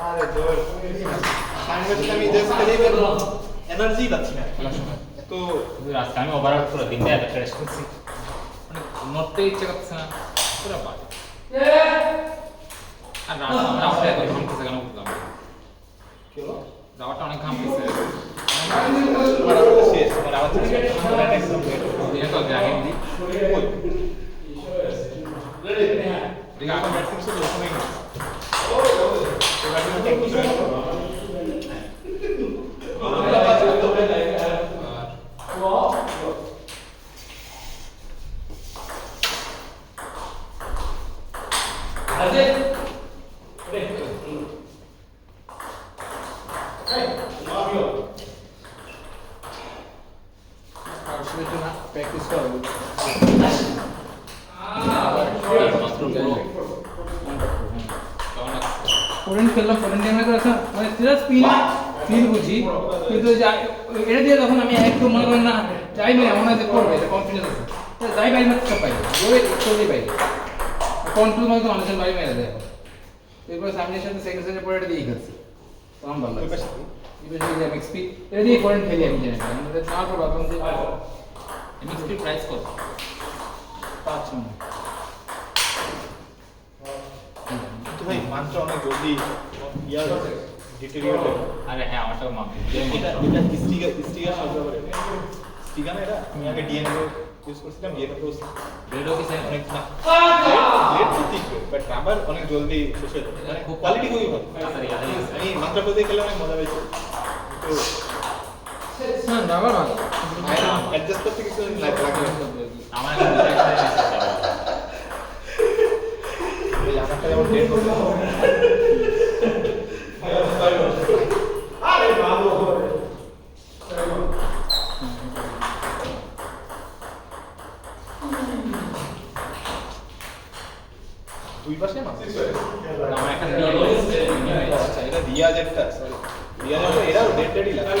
আরে জোর সাইনমেন্ট আমি দেশ খেলেই বেরো এনার্জি পাচ্ছি না খেলার সময় তো আজকে আমি ওভারঅল পুরো দিনটা এত ফ্রেশ করছি মানে নড়তে ইচ্ছে করছে না পুরো বাজে আর রাস্তা এত ঘাম খেতে কেন বুঝলাম কি হলো যাওয়াটা অনেক ঘাম খেতে শেষ আমার আওয়াজ শেষ একদম দিনে তো গ্রাহক দিই ঠিক আছে ব্যাটিং শুরু হয়ে গেছে প্র্যাকটিস করো ফোরেন খেললাম ফোরেন গেমে তো মানে সিরিয়াস ফিল বুঝি কিন্তু এটা দিয়ে তখন আমি একটু মনে করেন না যাই মানে এমন আছে করবে এটা কনফিডেন্স আছে যাই বাই মাত্র সব পাই ওই চলেই পাই কন্ট্রোল মতো মানুষের বাড়ি মেরে দেয় এরপর সামনের সাথে সেকেন্ড সেটের পরে এটা দিয়ে খেলছি তখন ভালো লাগছে এবার এমএক্সপি এটা দিয়ে ফোরেন খেলি আমি জানি আমাদের চার পর বাথরুম দিয়ে এমএক্সপি প্রাইস কত 5 কিন্তু ভাই মানটা অনেক জলদি ইয়ার ডিটেরিয়র আরে হ্যাঁ আমারটাও মাপি এটা স্টিকার সব ব্যাপারে স্টিকার না এটা আমি আগে ডিএনএ ইউজ করছিলাম ডিএনএ তো ব্লেডও কি অনেক না ব্লেড তো ঠিক বাট রাবার অনেক জলদি শেষ হয়ে যায় মানে কোয়ালিটি খুবই ভালো তাড়াতাড়ি আমি মাত্রা পদে খেলে অনেক মজা পেয়েছি তো না রাবার ভালো অ্যাডজাস্ট করতে কিছু লাগে আমার এখন দুটো একসাথে শেষ করতে হবে এই আমারটা যেমন ডেট করতে আরে বাবু দুই পাশে মাছ আমার একটা আচ্ছা এটা রিয়াজেরটা সরি রিয়াজেরটা এরাও ডেডই লাগে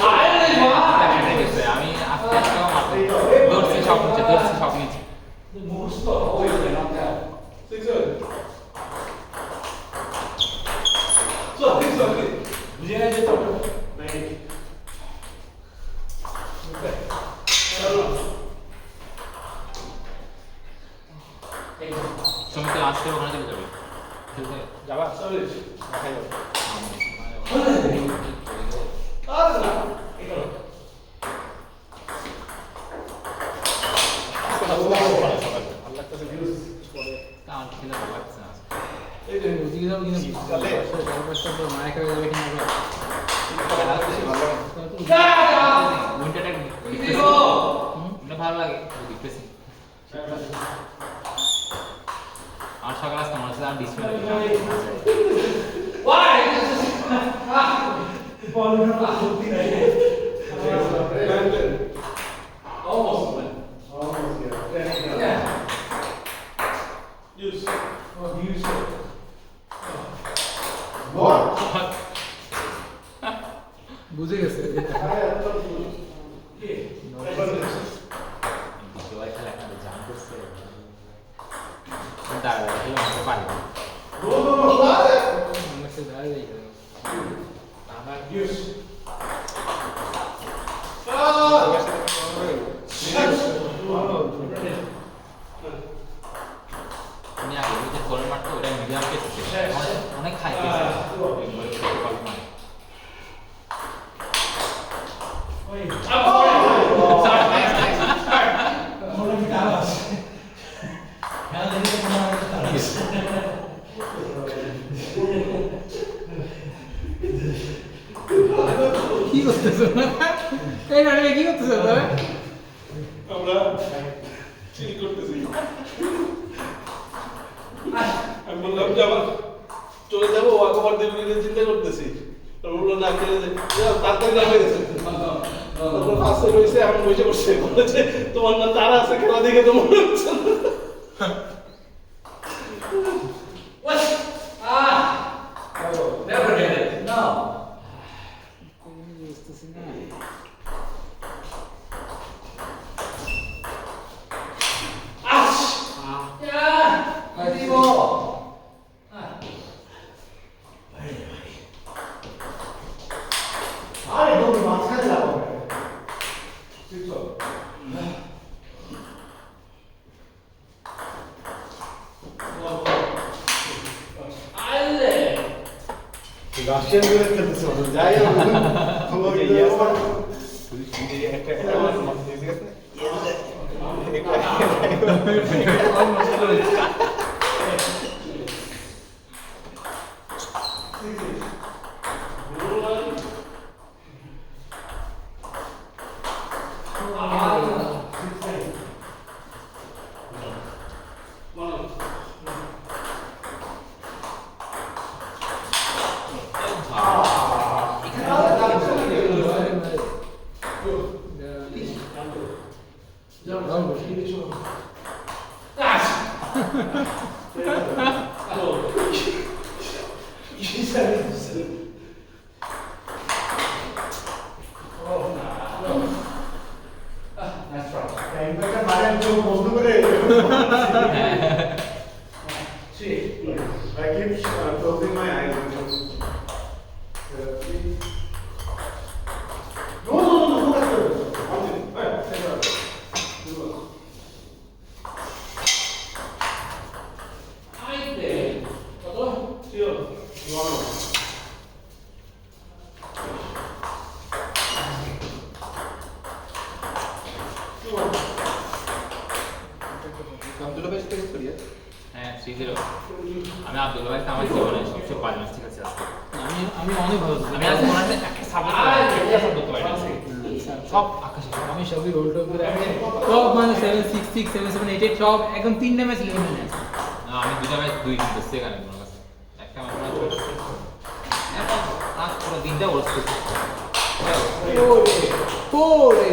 আমি আস্তে আস্তে ধরছি সব নিচে সমিতি আজকে ওখানে চলে যাবে খেলতে যাবা সরি দেখাই যাবে কারণ খেলে ভালো লাগছে না এই যে বুঝিয়ে দাও কিনা তাহলে তারপরটা তো মায়ের কাছে যাবে কিনা উইন্টারটা ভালো লাগে দেখতেছি আর সকাল আসতে মনে হচ্ছে আর ডিসপ্লে বুঝে গেছে জাম করছে দাঁড়া পারি আমার আমি আগে ওই যে ফোরেন মারতো ওটা মিডিয়াম কেস অনেক খাই কি করতেছো এই ম্যাডামে কি করতেছো তবে আমরা চিল করতেছি আমি বললাম যে আবার চলে যাবো ওয়াকওভার দেবো কিনা চিন্তা করতেছি বললো না খেলে তাড়াতাড়ি নামে গেছে তখন ফার্স্টে রয়েছে এখন বসে বসে বলেছে তোমার না তারা আছে খেলা দেখে তো মনে হচ্ছে Never did it. No. Yeah. Easy ball. Russian করে খেলতেছে মনে হয়। যাই হোক খবর এই দিয়ে আছে। টাইমটা মারে একদম বন্ধ করে I keep closing my eyes. No, focus karo. One thing. Right, take it out. You want to? হ্যাঁ 3-0 আমি আব্দুল ভাই আমার জীবনে সবচেয়ে ভালো ম্যাচ ঠিক আছে আজকে আমি অনেক ভালো আমি আজকে মনে হয় একটা সাবজেক্ট করতে পারি আজকে সব আকাশে আমি সবই রোল টপ করে সব মানে 7-6-6 7-7-8 সব একদম 3 ম্যাচ 11 ম্যাচ না আমি দুটা ম্যাচ দুই দিন বসে গেলাম মনে কাছে একটা ম্যাচ ছোট এখন আজ পুরো দিনটা বসে ওরে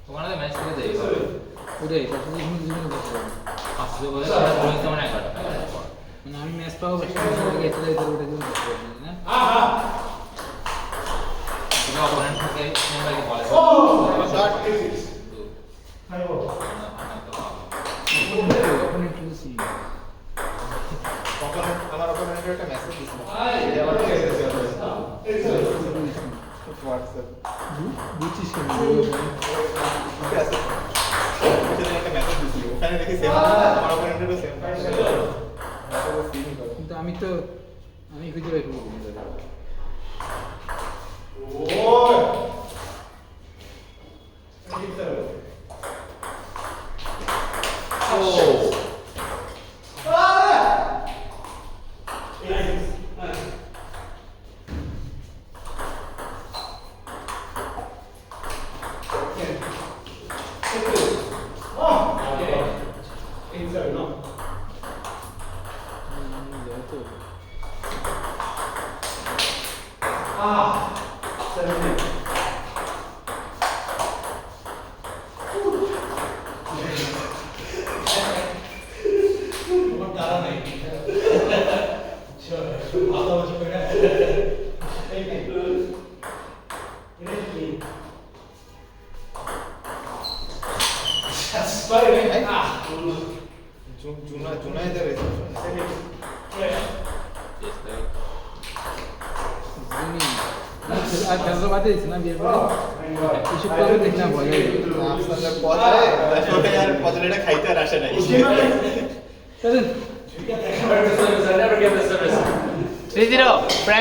তোমার ম্যাচ খেলে যাই ওটাই তারপরে জীবন বসে পাঁচশো বলে রোহিত তেমন 11টা মানে আমি ম্যাচ পাবো বাট আমি এটা দিতে ওটা দিতে না তুমি অপোনেন্ট থেকে মুম্বাইকে বলে ওখানে একটু ছিল আমার অপোনেন্টের একটা মেসেজ দিছিল হোয়াটসঅ্যাপ বুঝছিস কেন ঠিক আছে সেদিন একটা মেসেজ দিছিল ওখানে দেখি সেম আমার অপোনেন্টেরও সেম কিন্তু আমি খুঁজে পাই খুব ওই জুনাইদের আর খেলতে বাদে দিস না বিয়ের পরে এসব করে দেখলাম ভয় লাগে আপনাদের পথে আর পথলেটা খাইতে আর আসে নাই চলেন 3-0